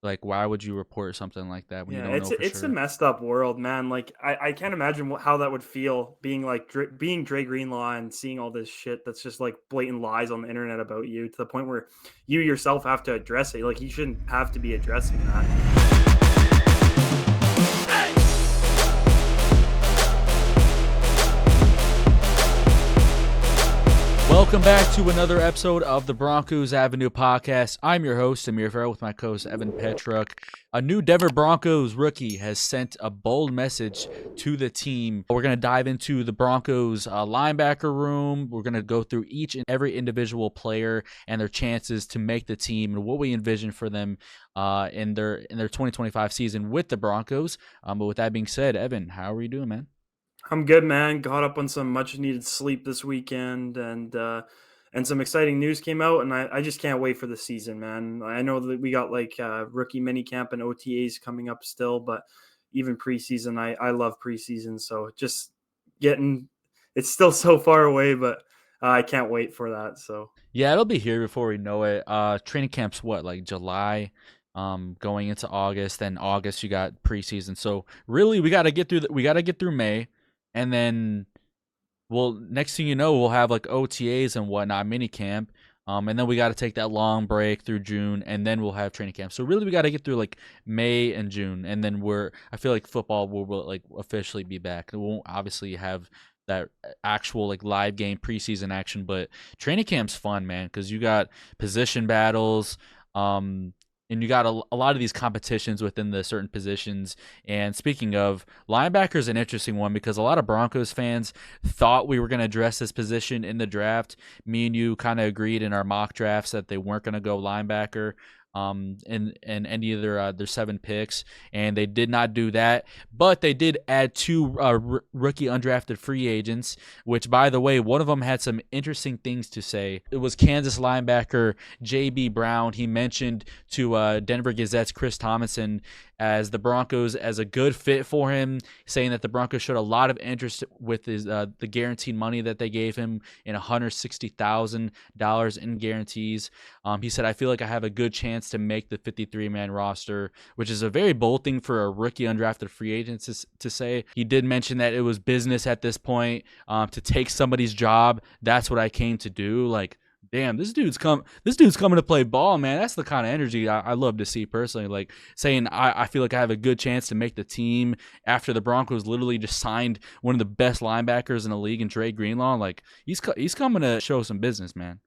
Like, why would you report something like that when you Yeah, don't know for it's a sure? messed up world, man. Like I can't imagine how that would feel being like being Dre Greenlaw and seeing all this shit that's just like blatant lies on the internet about you to the point where you yourself have to address it. Like you shouldn't have to be addressing that. Welcome back to another episode of the Broncos Avenue podcast. I'm your host, Amir Farrell, with my co-host, Evan Petruk. A new Denver Broncos rookie has sent a bold message to the team. We're going to dive into the Broncos linebacker room. We're going to go through each and every individual player and their chances to make the team and what we envision for them in their 2025 season with the Broncos. But with that being said, Evan, how are you doing, man? I'm good, man. Got up on some much needed sleep this weekend and some exciting news came out and I just can't wait for the season, man. I know that we got like rookie mini camp and OTAs coming up still, but even preseason, I love preseason. So just getting it's still so far away, but I can't wait for that. So Yeah, it'll be here before we know it. Training camp's what, like July, going into August. Then August you got preseason. So really, we gotta get through May, and then next thing you know, we'll have like OTAs and whatnot, mini camp. And then we got to take that long break through June, and then we'll have training camp. So really, we got to get through like May and June, and then I feel like football will like officially be back. It won't obviously have that actual like live game preseason action, but training camp's fun, man, because you got position battles. Um, and you got a lot of these competitions within the certain positions. And speaking of, linebacker is an interesting one because a lot of Broncos fans thought we were going to address this position in the draft. Me and you kind of agreed in our mock drafts that they weren't going to go linebacker in any of their 7 picks, and they did not do that. But they did add two rookie undrafted free agents, which, by the way, one of them had some interesting things to say. It was Kansas linebacker J.B. Brown. He mentioned to Denver Gazette's Chris Thomason as the Broncos as a good fit for him, saying that the Broncos showed a lot of interest with his the guaranteed money that they gave him in $160,000 in guarantees. He said, "I feel like I have a good chance to make the 53-man roster," which is a very bold thing for a rookie undrafted free agent to say. He did mention that it was business at this point, to take somebody's job. That's what I came to do. Like, damn, this dude's coming to play ball, man. That's the kind of energy I love to see personally. Like saying, I feel like I have a good chance to make the team after the Broncos literally just signed one of the best linebackers in the league in Dre Greenlaw. Like he's coming to show some business, man.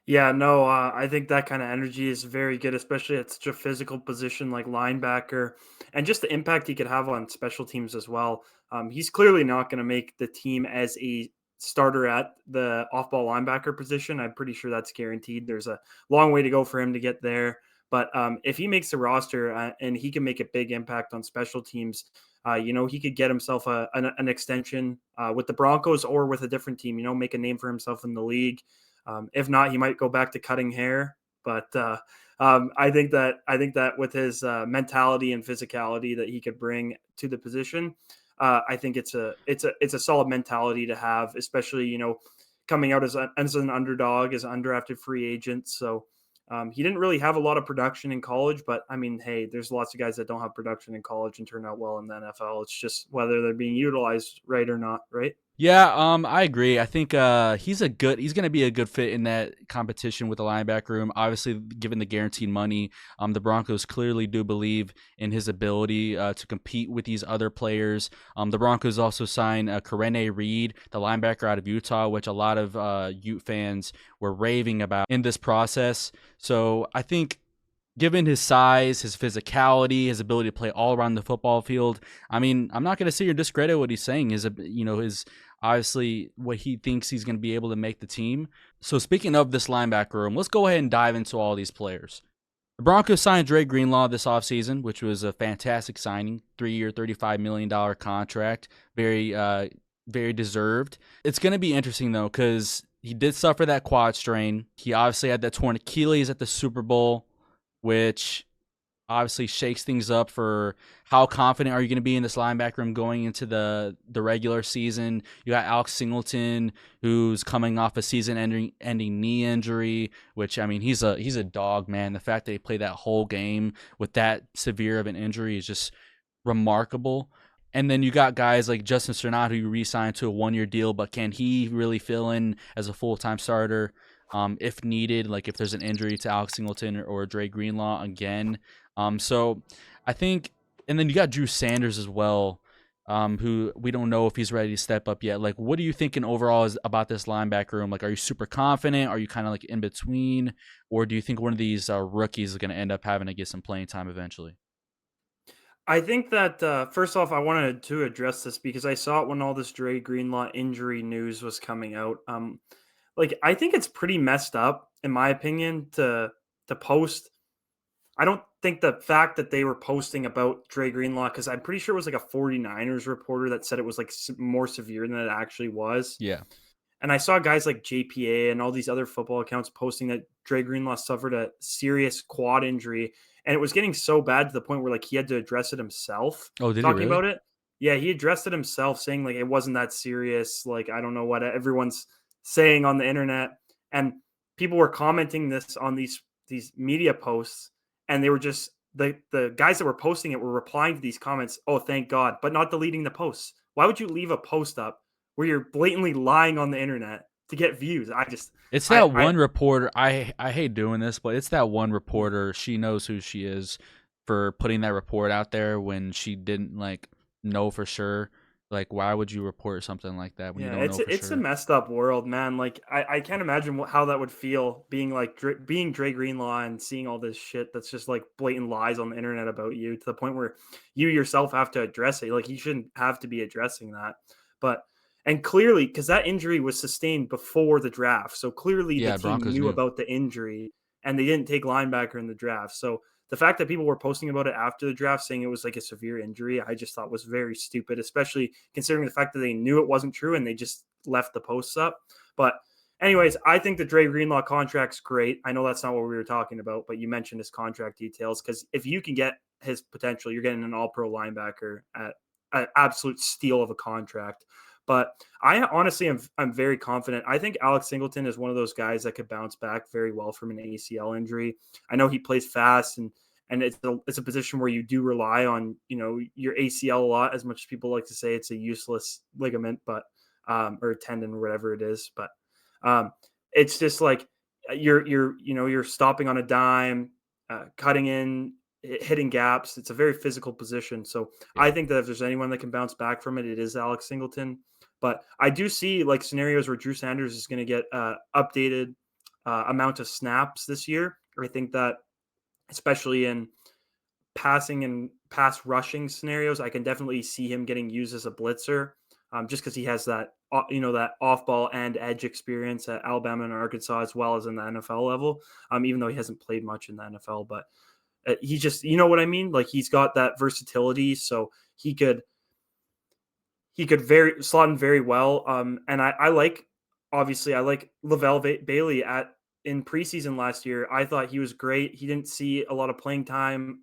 yeah, no, I think that kind of energy is very good, especially at such a physical position like linebacker, and just the impact he could have on special teams as well. He's clearly not going to make the team as a starter at the off-ball linebacker position. I'm pretty sure that's guaranteed. There's a long way to go for him to get there, but if he makes the roster and he can make a big impact on special teams, he could get himself an extension with the Broncos or with a different team. Make a name for himself in the league. If not, he might go back to cutting hair. But I think that with his mentality and physicality that he could bring to the position, I think it's a solid mentality to have, especially coming out as an underdog, as an undrafted free agent. So he didn't really have a lot of production in college, but I mean, hey, there's lots of guys that don't have production in college and turn out well in the NFL. It's just whether they're being utilized right or not, right? Yeah, I agree. I think he's gonna be a good fit in that competition with the linebacker room. Obviously, given the guaranteed money, the Broncos clearly do believe in his ability to compete with these other players. The Broncos also signed Karene Reed, the linebacker out of Utah, which a lot of Ute fans were raving about in this process. So I think, given his size, his physicality, his ability to play all around the football field, I mean, I'm not going to sit here and discredit what he's saying. His obviously what he thinks he's going to be able to make the team. So speaking of this linebacker room, let's go ahead and dive into all these players. The Broncos signed Dre Greenlaw this offseason, which was a fantastic signing. 3-year, $35 million contract. Very deserved. It's going to be interesting, though, because he did suffer that quad strain. He obviously had that torn Achilles at the Super Bowl, which obviously shakes things up for how confident are you going to be in this linebacker room going into the regular season. You got Alex Singleton, who's coming off a season-ending knee injury, which I mean he's a dog, man. The fact that he played that whole game with that severe of an injury is just remarkable. And then you got guys like Justin Strnad, who re-signed to a 1-year deal, but can he really fill in as a full-time starter if needed? Like if there's an injury to Alex Singleton or Dre Greenlaw again. So I think, and then you got Drew Sanders as well, who we don't know if he's ready to step up yet. Like, what are you thinking overall is about this linebacker room? Like, are you super confident? Are you kind of like in between, or do you think one of these rookies is going to end up having to get some playing time eventually? I think that first off, I wanted to address this because I saw it when all this Dre Greenlaw injury news was coming out. Like I think it's pretty messed up, in my opinion, to post. I don't think the fact that they were posting about Dre Greenlaw, because I'm pretty sure it was like a 49ers reporter that said it was like more severe than it actually was. Yeah. And I saw guys like JPA and all these other football accounts posting that Dre Greenlaw suffered a serious quad injury, and it was getting so bad to the point where like he had to address it himself, Oh, did he talking really? about it. Yeah, he addressed it himself, saying like it wasn't that serious. Like I don't know what everyone's saying on the internet, and people were commenting this on these media posts, and they were just the guys that were posting it were replying to these comments. Oh, thank God, but not deleting the posts. Why would you leave a post up where you're blatantly lying on the internet to get views? It's that I one reporter. I hate doing this, but it's that one yeah, reporter. She knows who she is for putting that report out there when she didn't like know for sure. Like, why would you report something like that when you yeah, don't know for it's a sure? messed up world, man. Like I can't imagine how that would feel being like being Dre Greenlaw and seeing all this shit that's just like blatant lies on the internet about you to the point where you yourself have to address it. Like you shouldn't have to be addressing that, but and clearly because that injury was sustained before the draft, so clearly the Yeah, team Broncos knew knew. about the injury and they didn't take linebacker in the draft. So the fact that people were posting about it after the draft saying it was like a severe injury, I just thought was very stupid, especially considering the fact that they knew it wasn't true and they just left the posts up. But anyways, I think the Dre Greenlaw contract's great. I know that's not what we were talking about, but you mentioned his contract details because if you can get his potential, you're getting an all-pro linebacker at an absolute steal of a contract. But I honestly I'm very confident. I think Alex Singleton is one of those guys that could bounce back very well from an ACL injury. I know he plays fast and it's a position where you do rely on your ACL a lot. As much as people like to say it's a useless ligament, but or tendon or whatever it is, but um, it's just like you're stopping on a dime, cutting in, hitting gaps. It's a very physical position. So Yeah. I think that if there's anyone that can bounce back from it, it is Alex Singleton. But I do see like scenarios where Drew Sanders is going to get updated amount of snaps this year. I think that especially in passing and pass rushing scenarios, I can definitely see him getting used as a blitzer, just because he has that that off ball and edge experience at Alabama and Arkansas as well as in the NFL level. Even though he hasn't played much in the NFL, but he just what I mean. Like he's got that versatility, so he could very slot in very well. And I like obviously I like Bailey at in preseason last year. I thought he was great. He didn't see a lot of playing time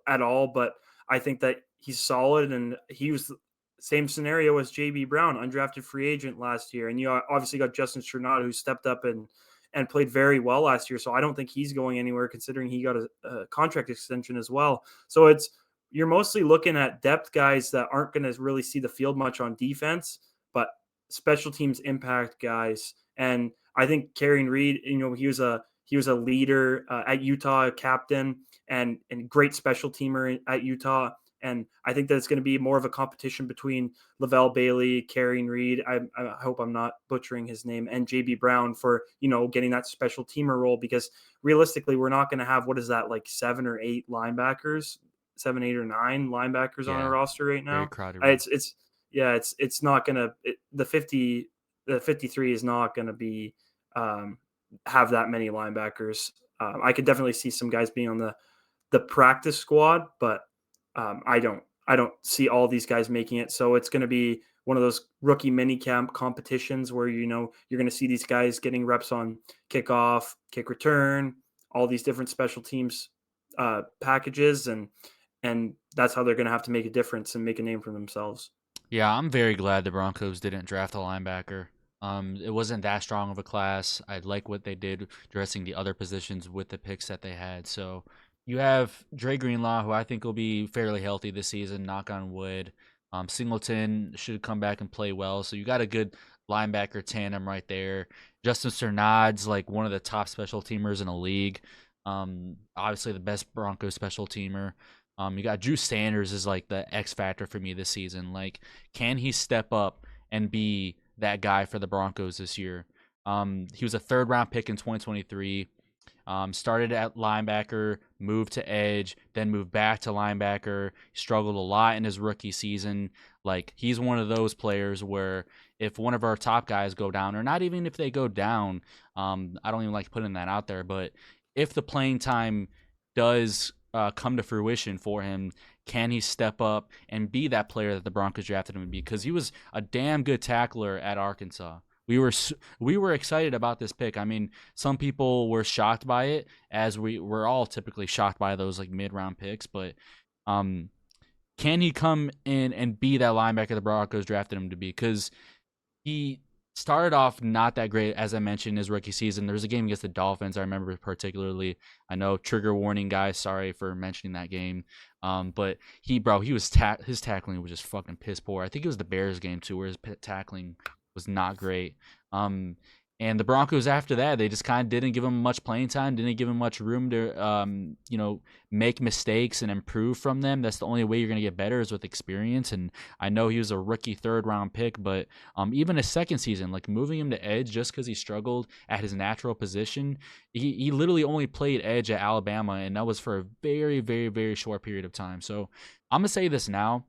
at all, but I think that he's solid and he was the same scenario as JB Brown, undrafted free agent last year. And you obviously got Justin Strnad who stepped up and played very well last year. So I don't think he's going anywhere considering he got a contract extension as well. So you're mostly looking at depth guys that aren't going to really see the field much on defense, but special teams impact guys. And I think Karrion Reed, he was a leader at Utah, a captain, and great special teamer at Utah. And I think that it's going to be more of a competition between Lavelle Bailey, Karrion Reed. I hope I'm not butchering his name, and JB Brown for getting that special teamer role because realistically, we're not going to have what is that like 7 or 8 linebackers, 7, 8 or 9 linebackers on our Yeah. roster right Very now. crowded room. It's not gonna the 53 is not gonna be um, have that many linebackers. I could definitely see some guys being on the practice squad, but I don't see all these guys making it. So it's going to be one of those rookie mini camp competitions where you're going to see these guys getting reps on kickoff, kick return, all these different special teams packages, and that's how they're going to have to make a difference and make a name for themselves. Yeah, I'm very glad the Broncos didn't draft a linebacker. It wasn't that strong of a class. I like what they did dressing the other positions with the picks that they had. So you have Dre Greenlaw, who I think will be fairly healthy this season, knock on wood. Singleton should come back and play well. So you got a good linebacker tandem right there. Justin Cernod's like one of the top special teamers in the league. Obviously the best Broncos special teamer. You got Drew Sanders is like the X factor for me this season. Like, can he step up and be that guy for the Broncos this year? He was a third round pick in 2023. Started at linebacker, moved to edge, then moved back to linebacker. He struggled a lot in his rookie season. Like, he's one of those players where if one of our top guys go down, or not even if they go down, I don't even like putting that out there, but if the playing time does come to fruition for him, can he step up and be that player that the Broncos drafted him to be? Because he was a damn good tackler at Arkansas. We were excited about this pick. I mean, some people were shocked by it, as we were all typically shocked by those like mid round picks. But um, can he come in and be that linebacker the Broncos drafted him to be? Because he started off not that great, as I mentioned, his rookie season. There was a game against the Dolphins I remember particularly. I know, trigger warning, guys. Sorry for mentioning that game. But he was his tackling was just fucking piss poor. I think it was the Bears game too, where his tackling was not great. Um, and the Broncos after that, they just kind of didn't give him much playing time, didn't give him much room to, make mistakes and improve from them. That's the only way you're going to get better is with experience. And I know he was a rookie third round pick, but even his second season, like moving him to edge just because he struggled at his natural position, he literally only played edge at Alabama, and that was for a very, very, very short period of time. So I'm going to say this now.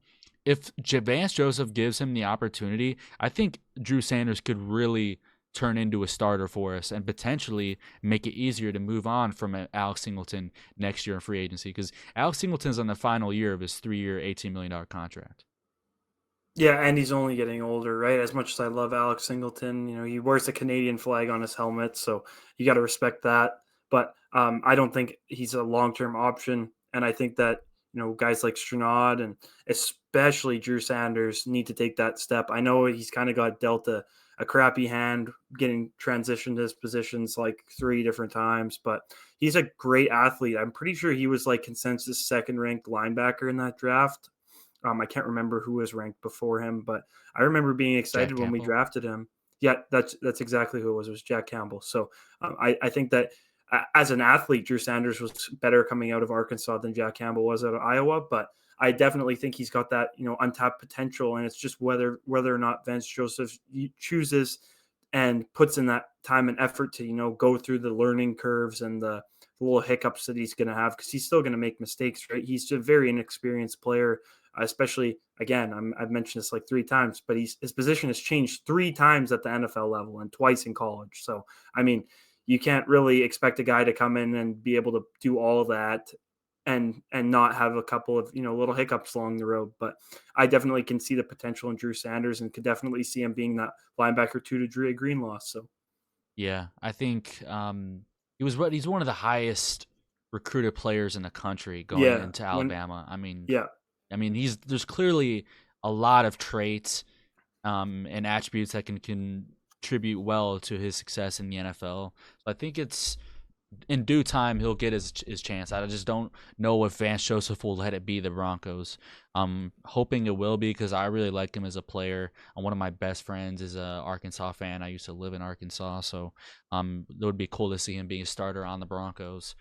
If Vance Joseph gives him the opportunity, I think Drew Sanders could really turn into a starter for us and potentially make it easier to move on from Alex Singleton next year in free agency, because Alex Singleton's on the final year of his 3-year, $18 million contract. Yeah, and he's only getting older, right? As much as I love Alex Singleton, he wears the Canadian flag on his helmet, so you got to respect that. But I don't think he's a long-term option, and I think that guys like Stranad and especially Drew Sanders need to take that step. I know he's kind of got dealt a crappy hand getting transitioned to his positions like 3 different times, but he's a great athlete. I'm pretty sure he was like consensus second-ranked linebacker in that draft. I can't remember who was ranked before him, but I remember being Jack excited when we Campbell. drafted him. Yeah, that's exactly who it was. It was Jack Campbell. So I think that as an athlete, Drew Sanders was better coming out of Arkansas than Jack Campbell was out of Iowa. But I definitely think he's got that untapped potential, and it's just whether or not Vance Joseph chooses and puts in that time and effort to go through the learning curves and the little hiccups that he's going to have, because he's still going to make mistakes, right? He's a very inexperienced player, especially again, I've mentioned this like 3 times, but his position has changed 3 times at the NFL level and twice in college. So I mean, you can't really expect a guy to come in and be able to do all of that and not have a couple of little hiccups along the road. But I definitely can see the potential in Drew Sanders and could definitely see him being that linebacker two to Drew Greenlaw. So Yeah, I think he's one of the highest recruited players in the country going yeah, into when Alabama. I mean, yeah, there's clearly a lot of traits and attributes that can contribute well to his success in the NFL. So I think it's in due time he'll get his chance. I just don't know if Vance Joseph will let it be the Broncos. I'm hoping it will be, because I really like him as a player. One of my best friends is a Arkansas fan. I used to live in Arkansas, so it would be cool to see him being a starter on the Broncos.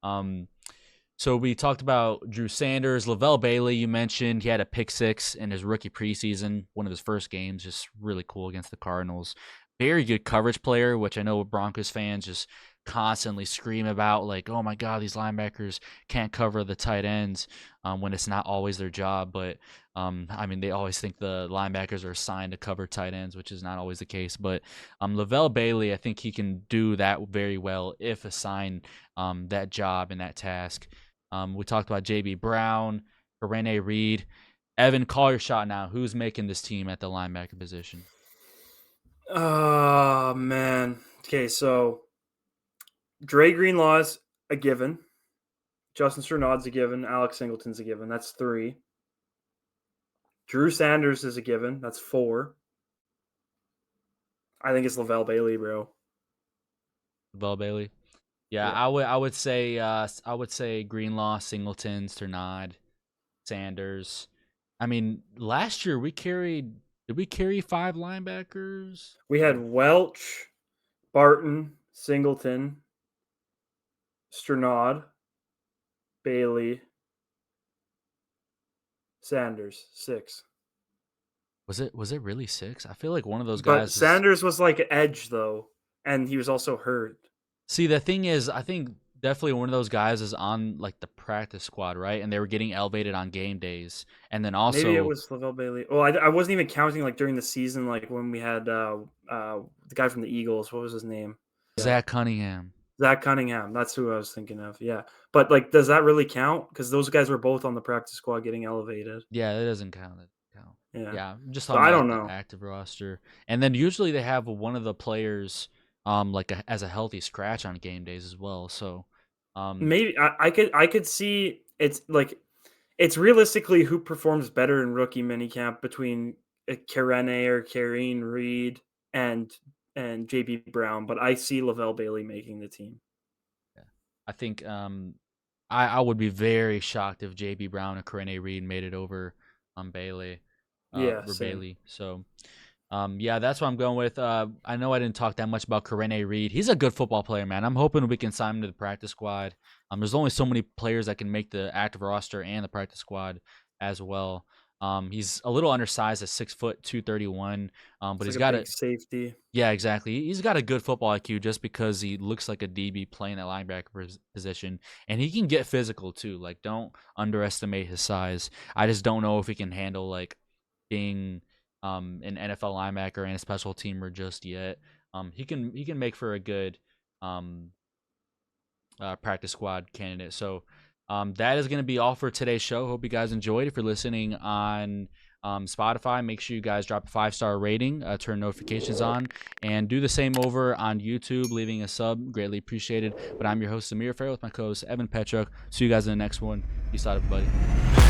Um, so we talked about Drew Sanders, Lavelle Bailey. You mentioned he had a pick six in his rookie preseason, one of his first games. Just really cool against the Cardinals. Very good coverage player, which I know Broncos fans just constantly scream about, like, oh my God, these linebackers can't cover the tight ends, when it's not always their job. But I mean, they always think the linebackers are assigned to cover tight ends, which is not always the case. But Lavelle Bailey, I think he can do that very well if assigned that job and that task. We talked about JB Brown, Rene Reed. Evan, call your shot now. Who's making this team at the linebacker position? oh man. Okay, so Dre Greenlaw's a given. Justin Strnad's a given. Alex Singleton's a given. That's 3. Drew Sanders is a given. That's 4. I think it's Lavelle Bailey, bro. Vel Bailey. Yeah, Yeah. I would say Greenlaw, Singleton, Sternad, Sanders. I mean, last year did we carry 5 linebackers? We had Welch, Barton, Singleton, Strnad, Bailey, Sanders, 6. Was it really 6? I feel like one of those But guys was. Sanders was like edge though, and he was also hurt. See, the thing is, I think definitely one of those guys is on like the practice squad, right? And they were getting elevated on game days. And then Maybe it also was Lavelle Bailey. Well, I wasn't even counting like during the season, like when we had the guy from the Eagles. What was his name? Yeah, Zach Cunningham. Zach Cunningham. That's who I was thinking of. Yeah, but like, does that really count? Because those guys were both on the practice squad getting elevated. Yeah, that doesn't count. That doesn't count. Yeah, Yeah, I'm just so talking I about don't like the know. active roster. And then usually they have one of the players as a healthy scratch on game days as well. So um Maybe I could see it's like it's realistically who performs better in rookie minicamp between Karene or Karine Reed and JB Brown, but I see Lavelle Bailey making the team. yeah. I think I would be very shocked if JB Brown and Corene Reed made it over Bailey Yeah, over same. Bailey. So yeah, that's what I'm going with. I know I didn't talk that much about Corene Reed. He's a good football player, man. I'm hoping we can sign him to the practice squad. There's only so many players that can make the active roster and the practice squad as well. He's a little undersized at 6 foot 231, but It's like he's a got a big safety. yeah, exactly. He's got a good football IQ just because he looks like a DB playing that linebacker position, and he can get physical too. Like, don't underestimate his size. I just don't know if he can handle like being an NFL linebacker and a special teamer just yet. He can make for a good um, practice squad candidate. So that is going to be all for today's show. Hope you guys enjoyed. If you're listening on Spotify, make sure you guys drop a 5-star rating, turn notifications on, and do the same over on YouTube, leaving a sub. Greatly appreciated. But I'm your host, Amir Farrell, with my co host, Evan Petruk. See you guys in the next one. Peace out, everybody.